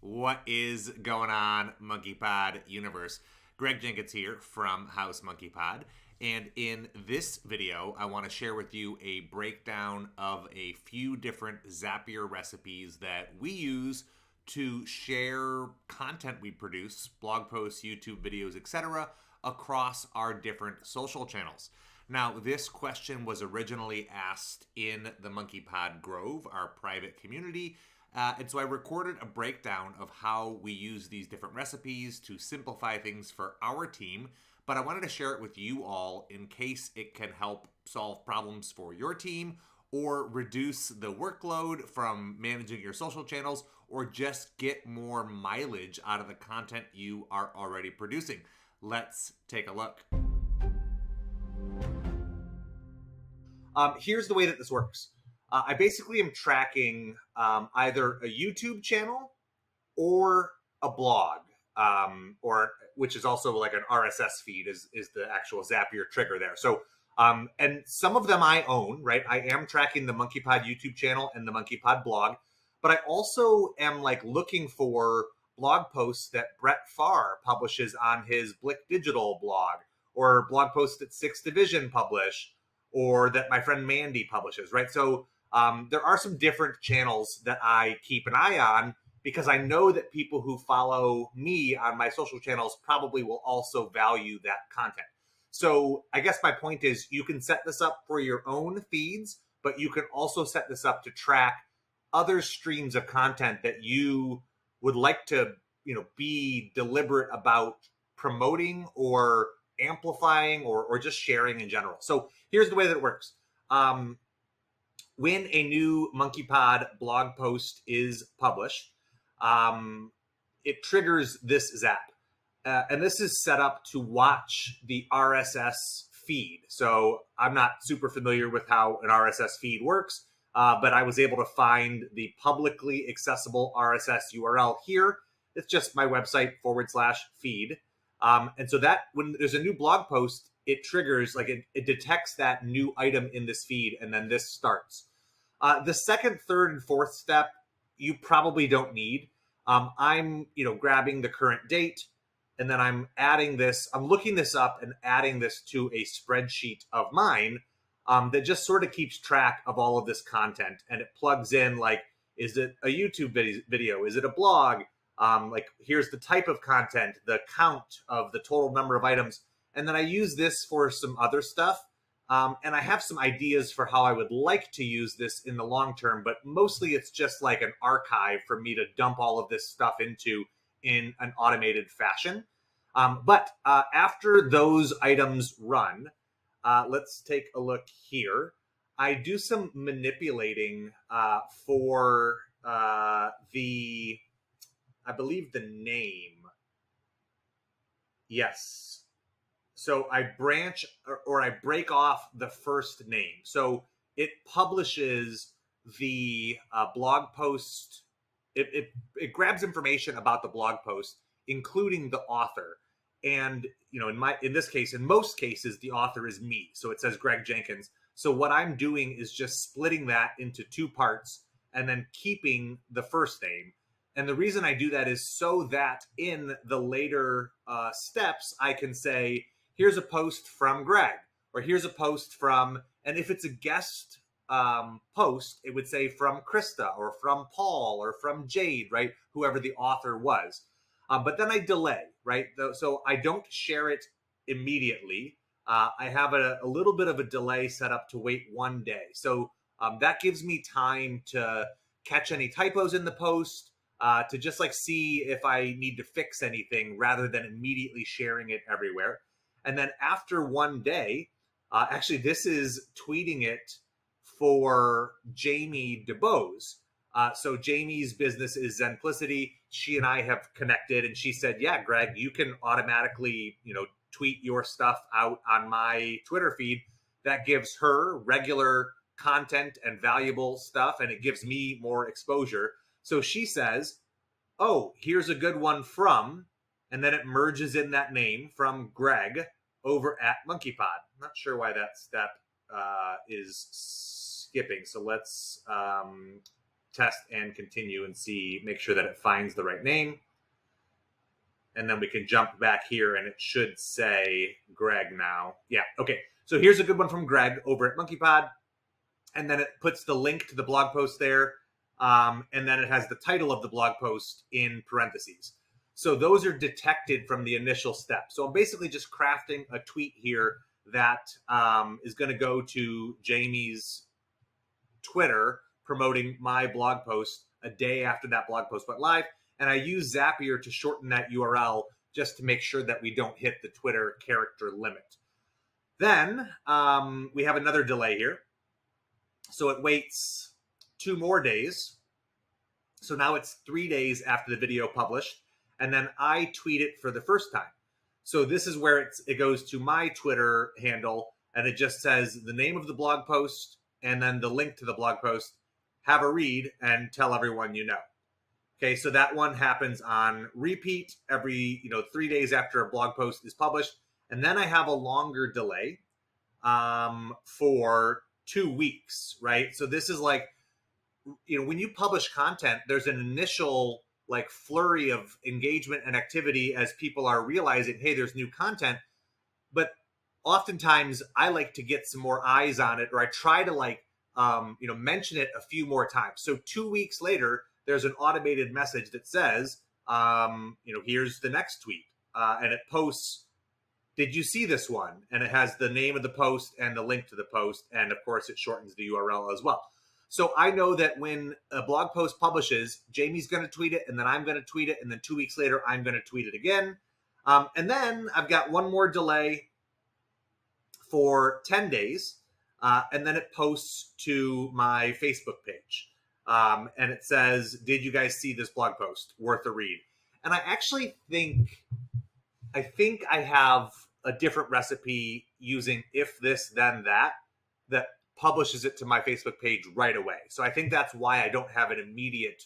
What is going on, Monkeypod universe? Greg Jenkins here from House Monkeypod. And in this video, I want to share with you a breakdown of a few different Zapier recipes that we use to share content we produce, blog posts, YouTube videos, etc., across our different social channels. Now, this question was originally asked in the Monkeypod Grove, our private community. And so I recorded a breakdown of how we use these different recipes to simplify things for our team. But I wanted to share it with you all in case it can help solve problems for your team or reduce the workload from managing your social channels or just get more mileage out of the content you are already producing. Let's take a look. Here's the way that this works. I basically am tracking either a YouTube channel or a blog, or which is also like an RSS feed is the actual Zapier trigger there. So, and some of them I own, right? I am tracking the Monkeypod YouTube channel and the Monkeypod blog, but I also am like looking for blog posts that Brett Farr publishes on his Blick Digital blog, or blog posts that Sixth Division publish, or that my friend Mandy publishes, right? So there are some different channels that I keep an eye on because I know that people who follow me on my social channels probably will also value that content. So I guess my point is you can set this up for your own feeds, but you can also set this up to track other streams of content that you would like to, be deliberate about promoting or amplifying or just sharing in general. So here's the way that it works. When a new Monkeypod blog post is published, it triggers this zap. And this is set up to watch the RSS feed. So I'm not super familiar with how an RSS feed works, but I was able to find the publicly accessible RSS URL here. It's just my website /feed. And so that when there's a new blog post, it triggers, like it detects that new item in this feed, and then this starts. The second, third, and fourth step, you probably don't need. I'm, grabbing the current date, and then I'm adding this. I'm looking this up and adding this to a spreadsheet of mine that just sort of keeps track of all of this content, and it plugs in like, is it a YouTube video? Is it a blog? Like here's the type of content, the count of the total number of items. And then I use this for some other stuff. And I have some ideas for how I would like to use this in the long term, but mostly it's just like an archive for me to dump all of this stuff into in an automated fashion. But after those items run, let's take a look here. I do some manipulating for I believe the name. Yes. So I branch or I break off the first name. So it publishes the blog post. It grabs information about the blog post, including the author. And, in this case, in most cases, the author is me. So it says Greg Jenkins. So what I'm doing is just splitting that into two parts and then keeping the first name. And the reason I do that is so that in the later steps, I can say, here's a post from Greg, or here's a post from, and if it's a guest post, it would say from Krista, or from Paul, or from Jade, right? Whoever the author was. But then I delay, right? So I don't share it immediately. I have a little bit of a delay set up to wait 1 day. So that gives me time to catch any typos in the post, to just like see if I need to fix anything rather than immediately sharing it everywhere. And then after 1 day, actually this is tweeting it for Jamie DeBose. So Jamie's business is Zenplicity. She and I have connected, and she said, yeah, Greg, you can automatically, tweet your stuff out on my Twitter feed. That gives her regular content and valuable stuff, and it gives me more exposure. So she says, oh, here's a good one from, and then it merges in that name from Greg over at Monkeypod. I'm not sure why that step is skipping. So let's test and continue and make sure that it finds the right name. And then we can jump back here and it should say Greg now. Yeah, okay. So here's a good one from Greg over at Monkeypod. And then it puts the link to the blog post there. And then it has the title of the blog post in parentheses. So those are detected from the initial step. So I'm basically just crafting a tweet here that is going to go to Jamie's Twitter promoting my blog post a day after that blog post went live. And I use Zapier to shorten that URL just to make sure that we don't hit the Twitter character limit. Then we have another delay here. So it waits 2 more days. So now it's 3 days after the video published. And then I tweet it for the first time. So this is where it goes to my Twitter handle. And it just says the name of the blog post and then the link to the blog post. Have a read and tell everyone you know. Okay, so that one happens on repeat every 3 days after a blog post is published. And then I have a longer delay for 2 weeks, right? So this is like, when you publish content, there's an initial like flurry of engagement and activity as people are realizing, hey, there's new content. But oftentimes I like to get some more eyes on it, or I try to mention it a few more times. So 2 weeks later, there's an automated message that says, here's the next tweet. And it posts, did you see this one? And it has the name of the post and the link to the post. And of course, it shortens the URL as well. So I know that when a blog post publishes, Jamie's going to tweet it, and then I'm going to tweet it. And then 2 weeks later, I'm going to tweet it again. And then I've got one more delay for 10 days. And then it posts to my Facebook page. And it says, did you guys see this blog post? Worth a read. And I actually think I have a different recipe using if this, then that publishes it to my Facebook page right away. So I think that's why I don't have an immediate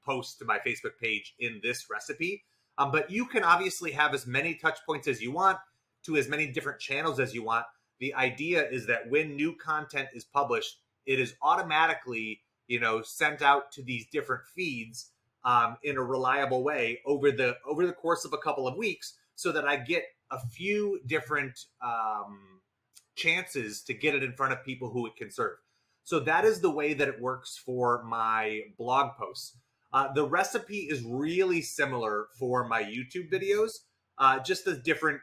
post to my Facebook page in this recipe. But you can obviously have as many touch points as you want to as many different channels as you want. The idea is that when new content is published, it is automatically sent out to these different feeds in a reliable way over the course of a couple of weeks, so that I get a few different chances to get it in front of people who it can serve. So that is the way that it works for my blog posts. The recipe is really similar for my YouTube videos, just a different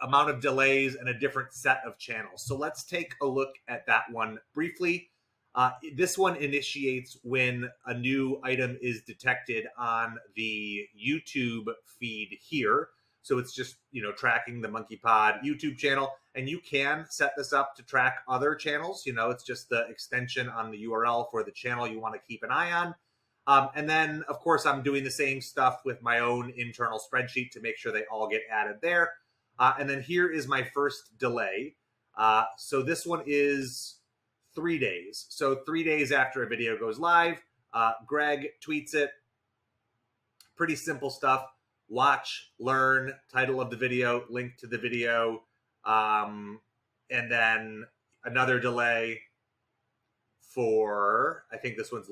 amount of delays and a different set of channels. So let's take a look at that one briefly. This one initiates when a new item is detected on the YouTube feed here. So it's just, tracking the Monkeypod YouTube channel. And you can set this up to track other channels. It's just the extension on the URL for the channel you want to keep an eye on. And then, of course, I'm doing the same stuff with my own internal spreadsheet to make sure they all get added there. And then here is my first delay. So this one is 3 days. So 3 days after a video goes live, Greg tweets it. Pretty simple stuff. Watch, learn, title of the video, link to the video, and then another delay for, I think this one's,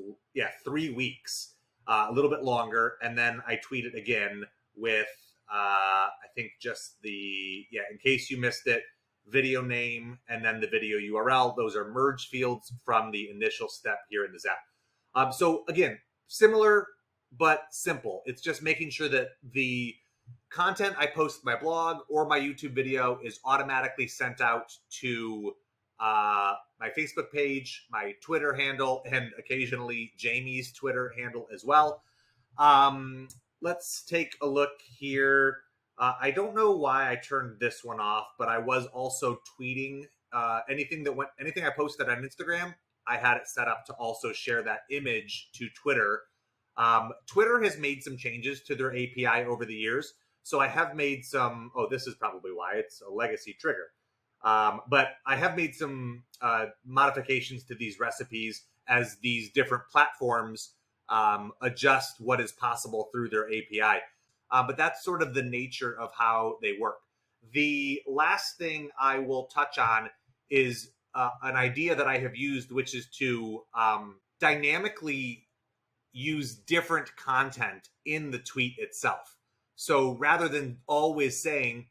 3 weeks, a little bit longer. And then I tweet it again with, I think just in case you missed it, video name, and then the video URL. Those are merge fields from the initial step here in the Zap. So again, similar but simple. It's just making sure that the content I post to my blog or my YouTube video is automatically sent out to my Facebook page, my Twitter handle, and occasionally Jamie's Twitter handle as well. Let's take a look here. I don't know why I turned this one off, but I was also tweeting anything I posted on Instagram. I had it set up to also share that image to Twitter. Twitter has made some changes to their API over the years. So I have made some, this is probably why it's a legacy trigger. But I have made some modifications to these recipes as these different platforms adjust what is possible through their API. But that's sort of the nature of how they work. The last thing I will touch on is an idea that I have used, which is to dynamically use different content in the tweet itself. So rather than always saying,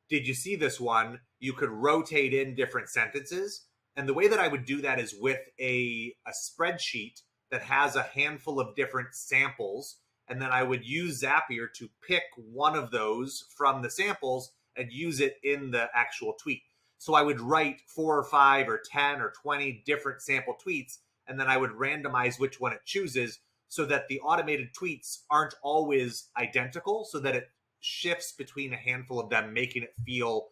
did you see this one? You could rotate in different sentences. And the way that I would do that is with a spreadsheet that has a handful of different samples. And then I would use Zapier to pick one of those from the samples and use it in the actual tweet. So I would write 4 or 5 or 10 or 20 different sample tweets, and then I would randomize which one it chooses so that the automated tweets aren't always identical, so that it shifts between a handful of them, making it feel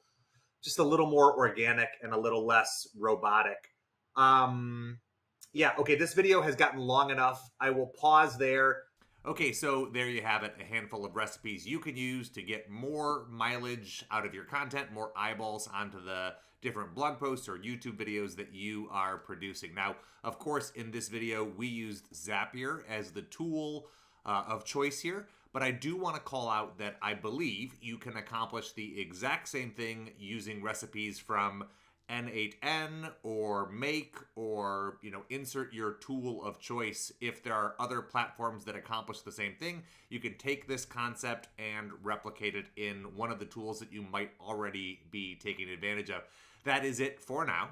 just a little more organic and a little less robotic. Yeah, okay, this video has gotten long enough. I will pause there. Okay, so there you have it, a handful of recipes you can use to get more mileage out of your content, more eyeballs onto the different blog posts or YouTube videos that you are producing. Now, of course, in this video, we used Zapier as the tool of choice here, but I do want to call out that I believe you can accomplish the exact same thing using recipes from N8N or Make, or insert your tool of choice. If there are other platforms that accomplish the same thing, you can take this concept and replicate it in one of the tools that you might already be taking advantage of. That is it for now.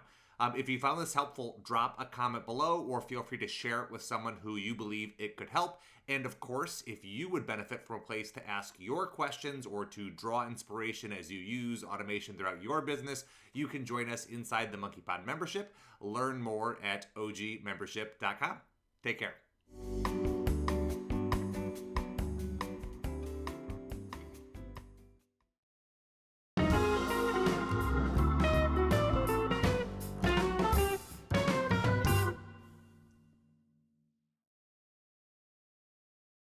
If you found this helpful, drop a comment below, or feel free to share it with someone who you believe it could help. And of course, if you would benefit from a place to ask your questions or to draw inspiration as you use automation throughout your business, you can join us inside the Monkeypod membership. Learn more at ogmembership.com. Take care.